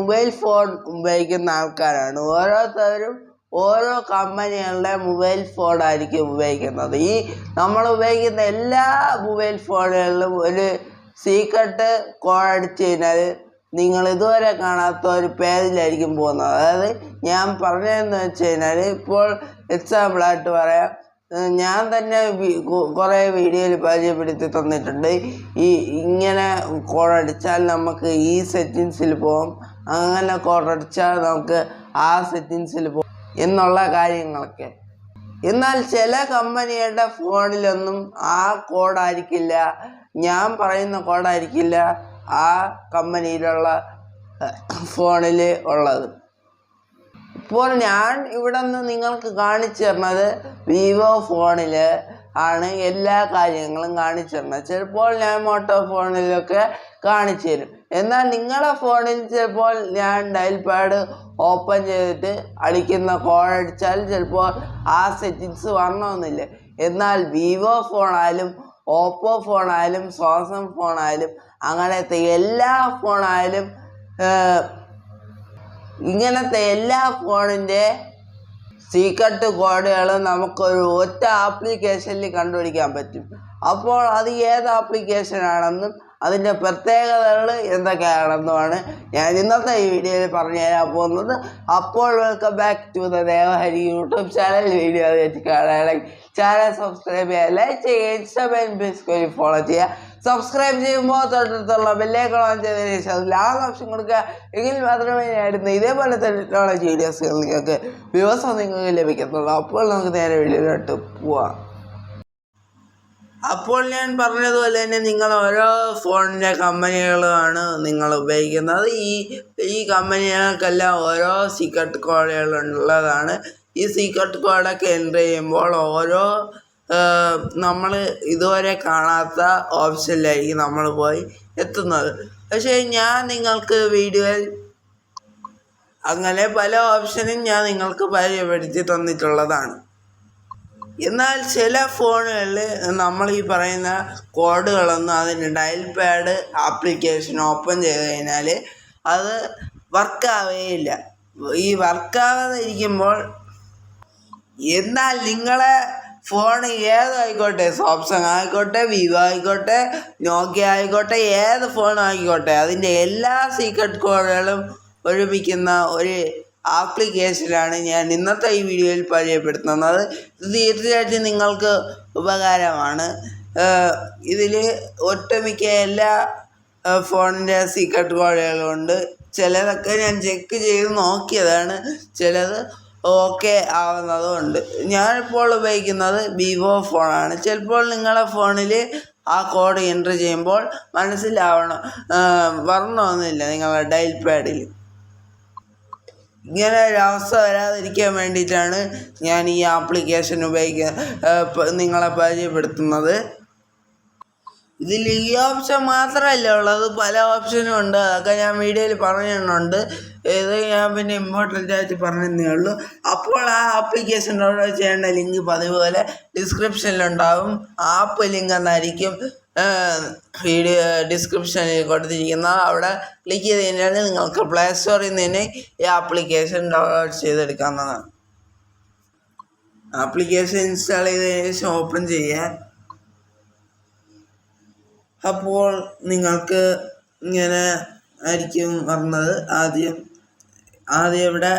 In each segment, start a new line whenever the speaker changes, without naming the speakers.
Mobile phone ഉപയോഗിക്കുന്ന ആൾക്കാരാണ്. ഓരോരുത്തരും ഓരോ കമ്പനികളുടെ മൊബൈൽ ഫോണായിരിക്കും ഉപയോഗിക്കുന്നത്. ഈ നമ്മൾ ഉപയോഗിക്കുന്ന എല്ലാ മൊബൈൽ ഫോണുകളിലും ഒരു സീക്രട്ട് കോഡ് അടിച്ചു കഴിഞ്ഞാൽ നിങ്ങൾ ഇതുവരെ കാണാത്ത ഒരു പേജിലായിരിക്കും പോകുന്നത്. അതായത് ഞാൻ പറഞ്ഞതെന്ന് വെച്ച് കഴിഞ്ഞാൽ, ഇപ്പോൾ എക്സാമ്പിളായിട്ട് പറയാം, ഞാൻ തന്നെ കുറേ വീഡിയോയിൽ പരിചയപ്പെടുത്തി തന്നിട്ടുണ്ട്. ഇങ്ങനെ കോഡടിച്ചാൽ നമുക്ക് ഈ സെറ്റിങ്സിൽ പോകും, അങ്ങനെ കോഡടിച്ചാൽ നമുക്ക് ആ സെറ്റിങ്സിൽ പോകും എന്നുള്ള കാര്യങ്ങളൊക്കെ. എന്നാൽ ചില കമ്പനിയുടെ ഫോണിലൊന്നും ആ കോഡായിരിക്കില്ല, ഞാൻ പറയുന്ന കോഡായിരിക്കില്ല ആ കമ്പനിയിലുള്ള ഫോണിൽ ഉള്ളത്. ഇപ്പോൾ ഞാൻ ഇവിടെ നിന്ന് നിങ്ങൾക്ക് കാണിച്ചു തരുന്നത് വിവോ ഫോണിൽ ആണ് എല്ലാ കാര്യങ്ങളും കാണിച്ചു തരുന്നത്. ചിലപ്പോൾ ഞാൻ മോട്ടോ ഫോണിലൊക്കെ കാണിച്ചു തരും. എന്നാൽ നിങ്ങളുടെ ഫോണിൽ ചിലപ്പോൾ ഞാൻ ഡയൽ പാഡ് ഓപ്പൺ ചെയ്തിട്ട് അടിക്കുന്ന കോഡ് അടിച്ചാൽ ചിലപ്പോൾ ആ സെറ്റിങ്സ് വരണമെന്നില്ല. എന്നാൽ വിവോ ഫോണായാലും ഓപ്പോ ഫോണായാലും സാംസങ് ഫോണായാലും അങ്ങനത്തെ എല്ലാ ഫോണായാലും ഇങ്ങനത്തെ എല്ലാ ഫോണിൻ്റെ സീക്രട്ട് കോഡുകളും നമുക്കൊരു ഒറ്റ ആപ്ലിക്കേഷനിൽ കണ്ടുപിടിക്കാൻ പറ്റും. അപ്പോൾ അത് ഏത് ആപ്ലിക്കേഷനാണെന്നും അതിൻ്റെ പ്രത്യേകതകൾ എന്തൊക്കെയാണെന്നുമാണ് ഞാൻ ഇന്നത്തെ ഈ വീഡിയോയിൽ പറഞ്ഞു തരാൻ പോകുന്നത്. അപ്പോൾ welcome back to the Devahari YouTube channel. Video കാണുകയാണെങ്കിൽ ചാനൽ സബ്സ്ക്രൈബ് ചെയ്യുക, ലൈക്ക് ചെയ്യുക, ഇൻസ്റ്റാഗ്രാം പേജ് ഫോളോ ചെയ്യുക. സബ്സ്ക്രൈബ് ചെയ്യുമ്പോൾ തൊട്ടടുത്തുള്ള ബെല്ലൈക്കൺ ഓൺ ചെയ്തതിന് ശേഷം അതിൽ ആ ഓപ്ഷൻ കൊടുക്കുക. എങ്കിൽ മാത്രമേ ഞാനിടുന്ന ഇതേപോലത്തെ ടെക്നോളജി വീഡിയോസുകൾ നിങ്ങൾക്ക് ദിവസം നിങ്ങൾക്ക് ലഭിക്കത്തുള്ളൂ. അപ്പോൾ നമുക്ക് നേരെ വീഡിയോയിലോട്ട് പോവാം. അപ്പോൾ ഞാൻ പറഞ്ഞതുപോലെ തന്നെ നിങ്ങൾ ഓരോ ഫോണിൻ്റെ കമ്പനികളാണ് നിങ്ങൾ ഉപയോഗിക്കുന്നത്. ഈ കമ്പനികൾക്കെല്ലാം ഓരോ സീക്രട്ട് കോഡുകളുള്ളതാണ്. ഈ സീക്രട്ട് കോഡൊക്കെ എൻ്റർ ചെയ്യുമ്പോൾ ഓരോ നമ്മൾ ഇതുവരെ കാണാത്ത ഓപ്ഷനിലായിരിക്കും നമ്മൾ പോയി എത്തുന്നത്. പക്ഷേ ഞാൻ നിങ്ങൾക്ക് വീഡിയോയിൽ അങ്ങനെ പല ഓപ്ഷനും ഞാൻ നിങ്ങൾക്ക് പരിചയപ്പെടുത്തി തന്നിട്ടുള്ളതാണ്. എന്നാൽ ചില ഫോണുകളിൽ നമ്മൾ ഈ പറയുന്ന കോഡുകളൊന്നും അതിന് ഡയൽ പാഡ് ആപ്ലിക്കേഷൻ ഓപ്പൺ ചെയ്ത് കഴിഞ്ഞാൽ അത് വർക്കാവുകയില്ല. ഈ വർക്കാവാതെ ഇരിക്കുമ്പോൾ, എന്നാൽ നിങ്ങളെ ഫോൺ ഏതായിക്കോട്ടെ, സാംസങ് ആയിക്കോട്ടെ, വിവോ ആയിക്കോട്ടെ, നോക്കിയ ആയിക്കോട്ടെ, ഏത് ഫോണും ആയിക്കോട്ടെ, അതിൻ്റെ എല്ലാ സീക്രട്ട് കോഡുകളും ഒരുമിക്കുന്ന ഒരു ആപ്ലിക്കേഷനാണ് ഞാൻ ഇന്നത്തെ ഈ വീഡിയോയിൽ പരിചയപ്പെടുത്തുന്നത്. ഇത് തീർച്ചയായിട്ടും നിങ്ങൾക്ക് ഉപകാരമാണ്. ഇതിൽ ഒട്ടുമിക്ക എല്ലാ ഫോണിൻ്റെ സീക്രട്ട് കോഡുകളും ഉണ്ട്. ചിലതൊക്കെ ഞാൻ ചെക്ക് ചെയ്ത് നോക്കിയതാണ്, ചിലത് ഓക്കെ ആവുന്നതുമുണ്ട്. ഞാനിപ്പോൾ ഉപയോഗിക്കുന്നത് വിവോ ഫോണാണ്. ചിലപ്പോൾ നിങ്ങളുടെ ഫോണിൽ ആ കോഡ് എൻ്റർ ചെയ്യുമ്പോൾ വരണമെന്നില്ല നിങ്ങളുടെ ഡയൽ പാഡിൽ. ഇങ്ങനെ ഒരവസ്ഥ വരാതിരിക്കാൻ വേണ്ടിയിട്ടാണ് ഞാൻ ഈ ആപ്ലിക്കേഷൻ നിങ്ങളെ പരിചയപ്പെടുത്തുന്നത്. ഇതിൽ ഈ ഓപ്ഷൻ മാത്രമല്ല ഉള്ളത്, പല ഓപ്ഷനും ഉണ്ട്. അതൊക്കെ ഞാൻ വീഡിയോയിൽ പറഞ്ഞിട്ടുണ്ട്. ഇത് ഞാൻ പിന്നെ ഇമ്പോർട്ടൻ്റ് ആയിട്ട് പറഞ്ഞതേ ഉള്ളൂ. അപ്പോൾ ആ ആപ്ലിക്കേഷൻ ഡൗൺലോഡ് ചെയ്യേണ്ട ലിങ്ക് പതിപോലെ ഡിസ്ക്രിപ്ഷനിലുണ്ടാവും. ആപ്പ് ലിങ്ക് എന്നായിരിക്കും വീഡിയോ ഡിസ്ക്രിപ്ഷനിൽ കൊടുത്തിരിക്കുന്നത്. അവിടെ ക്ലിക്ക് ചെയ്ത് കഴിഞ്ഞാൽ നിങ്ങൾക്ക് പ്ലേ സ്റ്റോറിൽ നിന്ന് തന്നെ ഈ ആപ്ലിക്കേഷൻ ഡൗൺലോഡ് ചെയ്തെടുക്കാവുന്നതാണ്. ആപ്ലിക്കേഷൻ ഇൻസ്റ്റാൾ ചെയ്തതിന് ശേഷം ഓപ്പൺ ചെയ്യാൻ. അപ്പോൾ നിങ്ങൾക്ക് ഇങ്ങനെ ആയിരിക്കും വരുന്നത്. ആദ്യം ഇവിടെ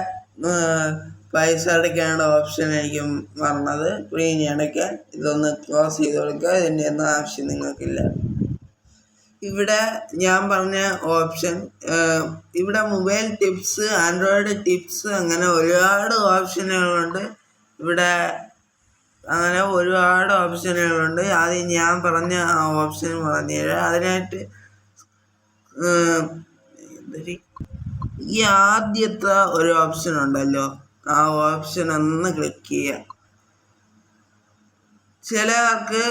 പൈസ അടയ്ക്കാനുള്ള ഓപ്ഷൻ ആയിരിക്കും വരുന്നത്. പ്രീമിയം അടയ്ക്കാൻ ഇതൊന്ന് ക്ലോസ് ചെയ്ത് കൊടുക്കുക. ഇതിൻ്റെ ഒന്നും ആവശ്യം നിങ്ങൾക്കില്ല. ഇവിടെ ഞാൻ പറഞ്ഞ ഓപ്ഷൻ, ഇവിടെ മൊബൈൽ ടിപ്സ്, ആൻഡ്രോയിഡ് ടിപ്സ്, അങ്ങനെ ഒരുപാട് ഓപ്ഷനുകളുണ്ട്. ഇവിടെ അങ്ങനെ ഒരുപാട് ഓപ്ഷനുകളുണ്ട്. ആദ്യം ഞാൻ പറഞ്ഞ ആ ഓപ്ഷൻ പറഞ്ഞുതരാം. അതിനായിട്ട് ഈ ആദ്യത്തെ ഒരു ഓപ്ഷൻ ഉണ്ടല്ലോ, ആ ഓപ്ഷൻ ഒന്ന് ക്ലിക്ക് ചെയ്യുക. ചിലർക്ക്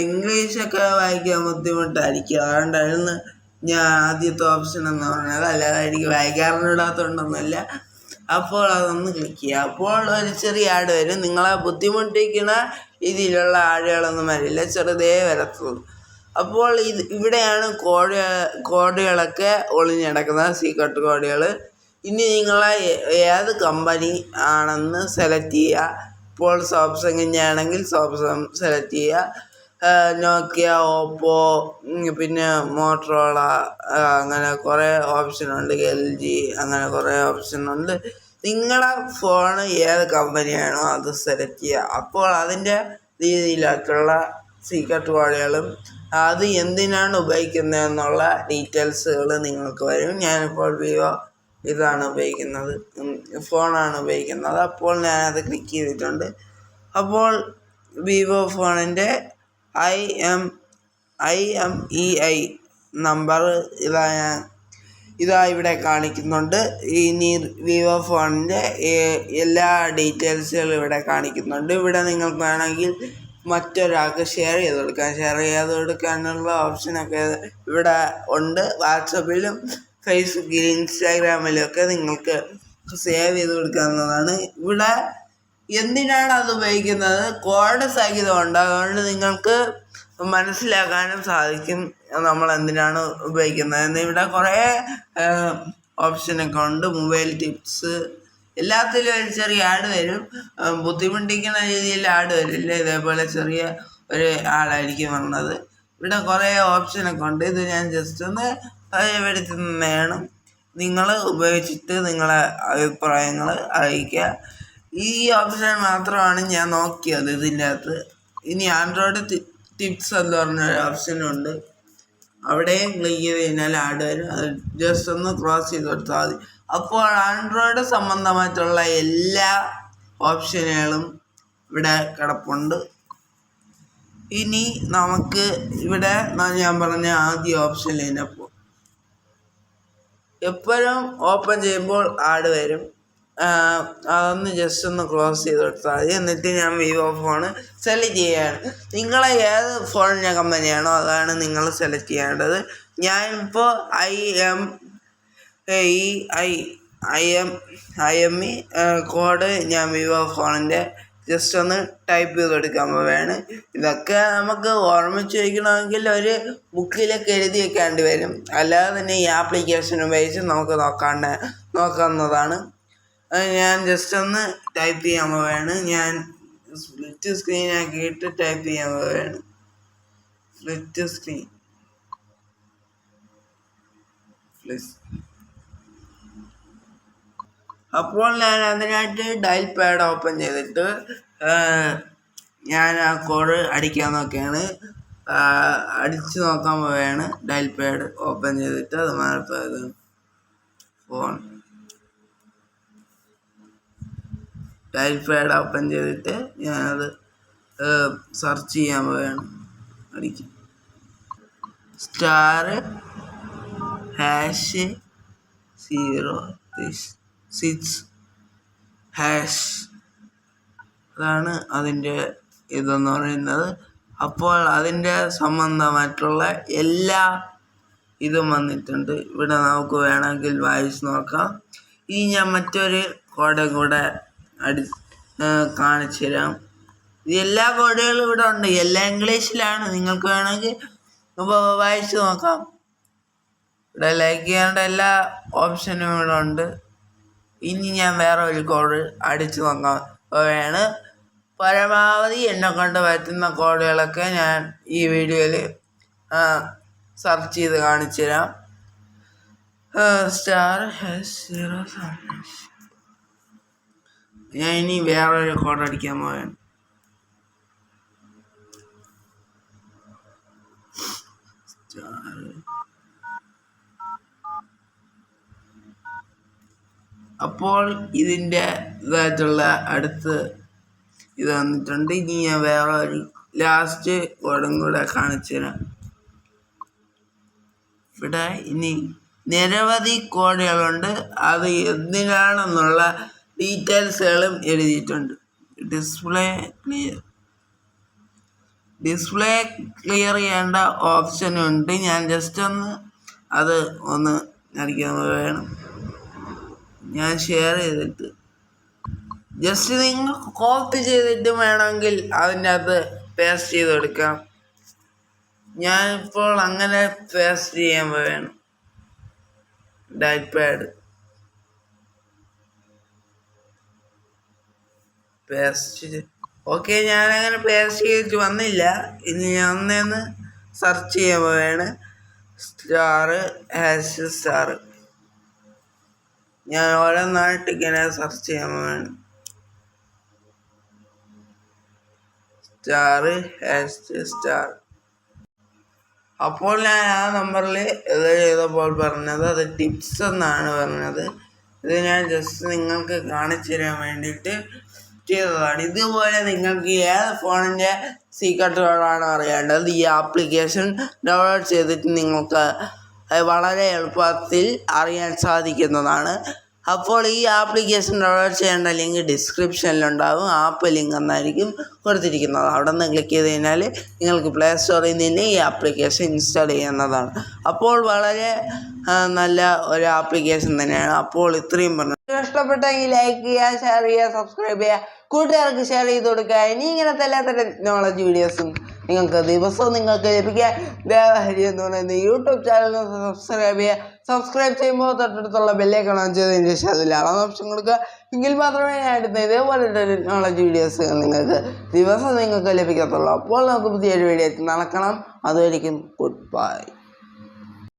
ഇംഗ്ലീഷൊക്കെ വായിക്കാൻ ബുദ്ധിമുട്ടായിരിക്കും, അതുകൊണ്ടായിരുന്നു ഞാൻ ആദ്യത്തെ ഓപ്ഷൻ എന്ന് പറഞ്ഞത്. അല്ലാതെ എനിക്ക് വായിക്കാറിനിടാത്തതുകൊണ്ടൊന്നുമല്ല. അപ്പോൾ അതൊന്ന് ക്ലിക്ക് ചെയ്യുക. അപ്പോൾ ഒരു ചെറിയ ആഡ് വരും. നിങ്ങളെ ബുദ്ധിമുട്ടിക്കുന്ന രീതിയിലുള്ള ആടുകളൊന്നും വരില്ല, ചെറുതേ വരത്തുള്ളൂ. അപ്പോൾ ഇവിടെയാണ് കോഡുകളൊക്കെ ഒളിഞ്ഞിടക്കുന്നത്, സീക്രട്ട് കോഡുകൾ. ഇനി നിങ്ങളെ ഏത് കമ്പനി ആണെന്ന് സെലക്ട് ചെയ്യുക. ഇപ്പോൾ സാംസങ്ങിൻ്റെ ആണെങ്കിൽ സാംസങ് സെലക്ട് ചെയ്യുക. നോക്കിയ, ഓപ്പോ, പിന്നെ മോട്ടറോള, അങ്ങനെ കുറേ ഓപ്ഷനുണ്ട്. LG, അങ്ങനെ കുറേ ഓപ്ഷനുണ്ട്. നിങ്ങളുടെ ഫോൺ ഏത് കമ്പനിയാണോ അത് സെലക്ട് ചെയ്യുക. അപ്പോൾ അതിൻ്റെ രീതിയിലായിട്ടുള്ള സീക്രട്ട് കോഡുകളും അത് എന്തിനാണ് ഉപയോഗിക്കുന്നതെന്നുള്ള ഡീറ്റെയിൽസുകൾ നിങ്ങൾക്ക് വരും. ഞാനിപ്പോൾ വിവോ ഇതാണ് ഉപയോഗിക്കുന്നത്, ഫോണാണ് ഉപയോഗിക്കുന്നത്. അപ്പോൾ ഞാനത് ക്ലിക്ക് ചെയ്തിട്ടുണ്ട്. അപ്പോൾ വിവോ ഫോണിൻ്റെ IMEI നമ്പർ ഇതാ ഇവിടെ കാണിക്കുന്നുണ്ട്. ഇനി വിവോ ഫോണിൻ്റെ എല്ലാ ഡീറ്റെയിൽസുകളും ഇവിടെ കാണിക്കുന്നുണ്ട്. ഇവിടെ നിങ്ങൾക്ക് വേണമെങ്കിൽ മറ്റൊരാൾക്ക് ഷെയർ ചെയ്ത് കൊടുക്കാനുള്ള ഓപ്ഷനൊക്കെ ഇവിടെ ഉണ്ട്. വാട്സപ്പിലും ഫേസ്ബുക്കിലും ഇൻസ്റ്റാഗ്രാമിലും ഒക്കെ നിങ്ങൾക്ക് സേവ് ചെയ്ത് കൊടുക്കാവുന്നതാണ്. ഇവിടെ എന്തിനാണ് അത് ഉപയോഗിക്കുന്നത്? കോഡ് സഹിതമുണ്ട്. അതുകൊണ്ട് നിങ്ങൾക്ക് മനസ്സിലാക്കാനും സാധിക്കും നമ്മൾ എന്തിനാണ് ഉപയോഗിക്കുന്നത്. ഇവിടെ കുറേ ഓപ്ഷനൊക്കെ ഉണ്ട്. മൊബൈൽ ടിപ്സ്, എല്ലാത്തിലും ഒരു ചെറിയ ആഡ് വരും. ബുദ്ധിമുട്ടിക്കുന്ന രീതിയിൽ ആഡ് വരില്ല. ഇതേപോലെ ചെറിയ ഒരു ആഡായിരിക്കും വന്നത്. ഇവിടെ കുറേ ഓപ്ഷനൊക്കെ ഉണ്ട്. ഇത് ഞാൻ ജസ്റ്റ് ഒന്ന് പരിചയപ്പെടുത്തുന്നതാണ്. നിങ്ങൾ ഉപയോഗിച്ചിട്ട് നിങ്ങളെ അഭിപ്രായങ്ങൾ അറിയിക്കുക. ഈ ഓപ്ഷൻ മാത്രമാണ് ഞാൻ നോക്കിയത് ഇതിൻ്റെ അകത്ത്. ഇനി ആൻഡ്രോയിഡ് ടിപ്സ് എന്ന് പറഞ്ഞൊരു ഓപ്ഷനുണ്ട്. അവിടെയും ക്ലിക്ക് ചെയ്ത് കഴിഞ്ഞാൽ ആഡ് വരും. അത് ജസ്റ്റ് ഒന്ന് ക്രോസ് ചെയ്ത് കൊടുത്താൽ മതി. അപ്പോൾ ആൻഡ്രോയിഡ് സംബന്ധമായിട്ടുള്ള എല്ലാ ഓപ്ഷനുകളും ഇവിടെ കിടപ്പുണ്ട്. ഇനി നമുക്ക് ഇവിടെ ഞാൻ പറഞ്ഞ ആദ്യ ഓപ്ഷനിൽ എപ്പോഴും ഓപ്പൺ ചെയ്യുമ്പോൾ ആഡ് വരും. അതൊന്ന് ജസ്റ്റ് ഒന്ന് ക്ലോസ് ചെയ്ത് കൊടുത്താൽ മതി. എന്നിട്ട് ഞാൻ വിവോ ഫോണ് സെലക്ട് ചെയ്യുകയാണ്. നിങ്ങളെ ഏത് ഫോണിൻ്റെ കമ്പനിയാണോ അതാണ് നിങ്ങൾ സെലക്ട് ചെയ്യേണ്ടത്. ഞാനിപ്പോൾ IMEI കോഡ് ഞാൻ വിവോ ഫോണിൻ്റെ ജസ്റ്റ് ഒന്ന് ടൈപ്പ് ചെയ്ത് കൊടുക്കാൻ പോവുകയാണ്. ഇതൊക്കെ നമുക്ക് ഓർമ്മിച്ച് വയ്ക്കണമെങ്കിൽ ഒരു ബുക്കിലൊക്കെ എഴുതി വെക്കേണ്ടി വരും. അല്ലാതെ തന്നെ ഈ ആപ്ലിക്കേഷൻ ഉപയോഗിച്ച് നമുക്ക് നോക്കാവുന്നതാണ്. ഞാൻ ജസ്റ്റ് ഒന്ന് ടൈപ്പ് ചെയ്യാൻ പോവുകയാണ്. ഞാൻ സ്പ്ലിറ്റ് സ്ക്രീൻ ആക്കിയിട്ട് ടൈപ്പ് ചെയ്യാൻ പോവുകയാണ്. സ്പ്ലിറ്റ് സ്ക്രീൻ അപ്പോൾ ഞാൻ അതിനായിട്ട് ഡയൽ പാഡ് ഓപ്പൺ ചെയ്തിട്ട് ഞാൻ ആ കോഡ് അടിക്കാൻ നോക്കുകയാണ്. അടിച്ച് നോക്കാൻ പോവുകയാണ്. ഡയൽ പാഡ് ഓപ്പൺ ചെയ്തിട്ട് അത് മാറിപ്പോയത് ഫോൺ ഡയൽ പാഡ് ഓപ്പൺ ചെയ്തിട്ട് ഞാനത് സെർച്ച് ചെയ്യാൻ പോവുകയാണ്. അടിക്കും *#036# അതാണ് അതിൻ്റെ ഇതെന്ന് പറയുന്നത്. അപ്പോൾ അതിൻ്റെ സംബന്ധമായിട്ടുള്ള എല്ലാ ഇതും വന്നിട്ടുണ്ട്. ഇവിടെ നമുക്ക് വേണമെങ്കിൽ വായിച്ച് നോക്കാം. ഇനി ഞാൻ മറ്റൊരു കോഡ് കൂടെ കാണിച്ചു തരാം. എല്ലാ കോഡുകളും ഇവിടെ ഉണ്ട്. എല്ലാം ഇംഗ്ലീഷിലാണ്. നിങ്ങൾക്ക് വേണമെങ്കിൽ വായിച്ച് നോക്കാം. ഇവിടെ ലൈക്ക് ചെയ്യേണ്ട എല്ലാ ഓപ്ഷനും ഇവിടെ ഉണ്ട്. ഇനി ഞാൻ വേറെ ഒരു കോഡ് അടിച്ചു നോക്കാൻ പോവുകയാണ്. പരമാവധി എന്നെക്കൊണ്ട് പറ്റുന്ന കോഡുകളൊക്കെ ഞാൻ ഈ വീഡിയോയിൽ സെർച്ച് ചെയ്ത് കാണിച്ചു തരാം. *#0 ഞാൻ ഇനി വേറൊരു കോഡ് അടിക്കാൻ പോവുകയാണ്. അപ്പോൾ ഇതിൻ്റെ ഇതായിട്ടുള്ള അടുത്ത് ഇത് വന്നിട്ടുണ്ട്. ഇനി ഞാൻ വേറെ ഒരു ലാസ്റ്റ് കോഡും കൂടെ കാണിച്ചു തരാം. ഇവിടെ ഇനി നിരവധി കോഡുകളുണ്ട്. അത് എന്തിനാണെന്നുള്ള ഡീറ്റെയിൽസുകളും എഴുതിയിട്ടുണ്ട്. ഡിസ്പ്ലേ ക്ലിയർ ചെയ്യേണ്ട ഓപ്ഷനുണ്ട്. ഞാൻ ജസ്റ്റ് ഒന്ന് അടിക്കാൻ വേണം. ഞാൻ ഷെയർ ചെയ്തിട്ട് ജസ്റ്റ് നിങ്ങൾക്ക് കോപ്പി ചെയ്തിട്ട് വേണമെങ്കിൽ അതിൻ്റെ അകത്ത് പേസ്റ്റ് ചെയ്ത് കൊടുക്കാം. ഞാനിപ്പോൾ അങ്ങനെ പേസ്റ്റ് ചെയ്യാൻ പോവുകയാണ്. Diet pad paste. ഓക്കെ, ഞാനങ്ങനെ പേസ്റ്റ് ചെയ്തിട്ട് വന്നില്ല. ഇനി ഞാൻ ഒന്നേന്ന് സെർച്ച് ചെയ്യാൻ പോവുകയാണ്. *#*. ഞാൻ ഓരോന്നായിട്ട് ഇങ്ങനെ സെർച്ച് ചെയ്യാൻ പോവുകയാണ്. *#*. അപ്പോൾ ഞാൻ ആ നമ്പറിൽ ഇത് ചെയ്തപ്പോൾ പറഞ്ഞത് അത് ടിപ്സ് എന്നാണ് പറഞ്ഞത്. ഇത് ഞാൻ ജസ്റ്റ് നിങ്ങൾക്ക് കാണിച്ചു തരാൻ വേണ്ടിയിട്ട് ചെയ്തതാണ്. ഇതുപോലെ നിങ്ങൾക്ക് ഏത് ഫോണിൻ്റെ സീക്രട്ട് കോഡാണ് അറിയേണ്ടത്, ഈ ആപ്ലിക്കേഷൻ ഡൗൺലോഡ് ചെയ്തിട്ട് നിങ്ങൾക്ക് വളരെ എളുപ്പത്തിൽ അറിയാൻ സാധിക്കുന്നതാണ്. അപ്പോൾ ഈ ആപ്ലിക്കേഷൻ ഡൗൺലോഡ് ചെയ്യേണ്ട ലിങ്ക് ഡിസ്ക്രിപ്ഷനിലുണ്ടാകും. ആപ്പ് ലിങ്ക് എന്നായിരിക്കും കൊടുത്തിരിക്കുന്നത്. അവിടെ നിന്ന് ക്ലിക്ക് ചെയ്ത് കഴിഞ്ഞാൽ നിങ്ങൾക്ക് പ്ലേ സ്റ്റോറിൽ നിന്ന് ഈ ആപ്ലിക്കേഷൻ ഇൻസ്റ്റാൾ ചെയ്യുന്നതാണ്. അപ്പോൾ വളരെ നല്ല ഒരു ആപ്ലിക്കേഷൻ തന്നെയാണ്. അപ്പോൾ ഇത്രയും പറഞ്ഞു. ഇഷ്ടപ്പെട്ടെങ്കിൽ ലൈക്ക് ചെയ്യുക, ഷെയർ ചെയ്യുക, സബ്സ്ക്രൈബ് ചെയ്യുക, കൂട്ടുകാർക്ക് ഷെയർ ചെയ്ത് കൊടുക്കുക. ഇനി ഇങ്ങനത്തെ എല്ലാത്ത ടെക്നോളജി വീഡിയോസും നിങ്ങൾക്ക് ദിവസവും നിങ്ങൾക്ക് ലഭിക്കാൻ ദേവഹരി എന്ന് പറയുന്ന യൂട്യൂബ് ചാനൽ സബ്സ്ക്രൈബ് ചെയ്യുക. സബ്സ്ക്രൈബ് ചെയ്യുമ്പോൾ തൊട്ടടുത്തുള്ള ബെല്ലൈക്കൺ ഓൺ ചെയ്തതിന് ശേഷം അതിൽ അളവ് ഓപ്ഷൻ കൊടുക്കുക. എങ്കിൽ മാത്രമേ ഞാൻ എടുത്ത ഇതേപോലെ ടെക്നോളജി വീഡിയോസ് നിങ്ങൾക്ക് ലഭിക്കത്തുള്ളൂ. അപ്പോൾ നമുക്ക് പുതിയൊരു വീഡിയോ നടക്കണം. അതുവരെയും ഗുഡ് ബൈ.